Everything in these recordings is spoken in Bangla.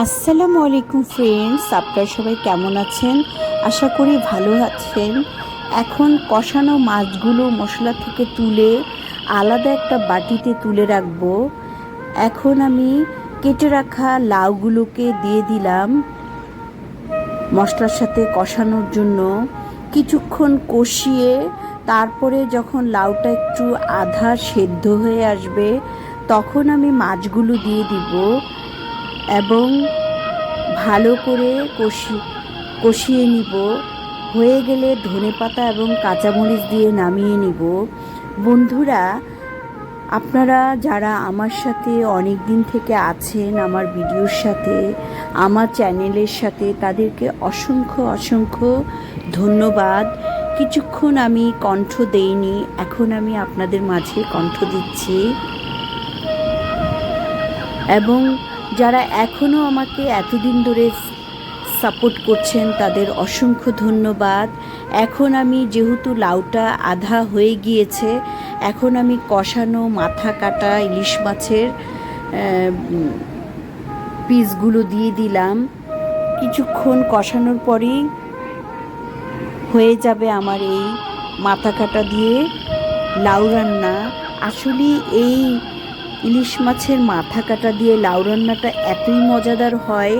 আসসালামু আলাইকুম ফ্রেন্ডস, আপনারা সবাই কেমন আছেন? আশা করি ভালো আছেন। এখন কষানো মাছগুলো মশলা থেকে তুলে আলাদা একটা বাটিতে তুলে রাখবো। এখন আমি কেটে রাখা লাউগুলোকে দিয়ে দিলাম মশলার সাথে কষানোর জন্য। কিছুক্ষণ কষিয়ে তারপরে যখন লাউটা একটু আধা সেদ্ধ হয়ে আসবে তখন আমি মাছগুলো দিয়ে দিব এবং ভালো করে কষিয়ে নিব। হয়ে গেলে ধনেপাতা এবং কাঁচামরিচ দিয়ে নামিয়ে নিব। বন্ধুরা, আপনারা যারা আমার সাথে অনেক দিন থেকে আছেন, আমার ভিডিওর সাথে, আমার চ্যানেলের সাথে, তাদেরকে অসংখ্য অসংখ্য ধন্যবাদ। কিছুক্ষণ আমি কণ্ঠ দেইনি, এখন আমি আপনাদের মাঝে কণ্ঠ দিচ্ছি। এবং যারা এখনও আমাকে এতদিন ধরে সাপোর্ট করছেন তাদের অসংখ্য ধন্যবাদ। এখন আমি যেহেতু লাউটা আধা হয়ে গিয়েছে, এখন আমি কষানো মাথা কাটা ইলিশ মাছের পিসগুলো দিয়ে দিলাম। কিছুক্ষণ কষানোর পরেই হয়ে যাবে আমার এই মাথা কাটা দিয়ে লাউ রান্না। আসলে এই ইলিশ মাছের মাথা কাটা দিয়ে লাউ রান্নাটা এতই মজাদার হয়,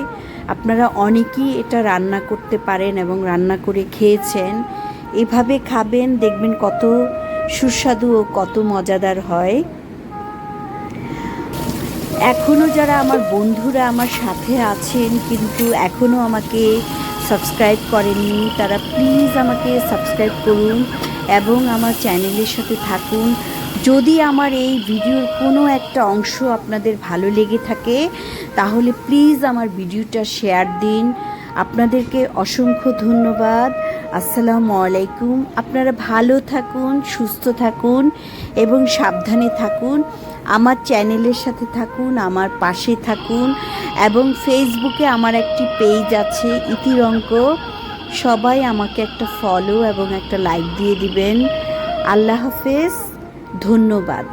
আপনারা অনেকেই এটা রান্না করতে পারেন এবং রান্না করে খেয়েছেন। এভাবে খাবেন, দেখবেন কত সুস্বাদু ও কত মজাদার হয়। এখনও যারা আমার বন্ধুরা আমার সাথে আছেন কিন্তু এখনও আমাকে সাবস্ক্রাইব করেননি, তারা প্লিজ আমাকে সাবস্ক্রাইব করুন এবং আমার চ্যানেলের সাথে থাকুন। যদি আমার এই ভিডিওর কোনো একটা অংশ আপনাদের ভালো লেগে থাকে তাহলে প্লিজ আমার ভিডিওটা শেয়ার দিন। আপনাদেরকে অসংখ্য ধন্যবাদ। আসসালামু আলাইকুম। আপনারা ভালো থাকুন, সুস্থ থাকুন এবং সাবধানে থাকুন। আমার চ্যানেলের সাথে থাকুন, আমার পাশে থাকুন এবং ফেসবুকে আমার একটি পেজ আছে ইতিরঙ্ক, সবাই আমাকে একটা ফলো এবং একটা লাইক দিয়ে দিবেন। আল্লাহ হাফেজ, ধন্যবাদ।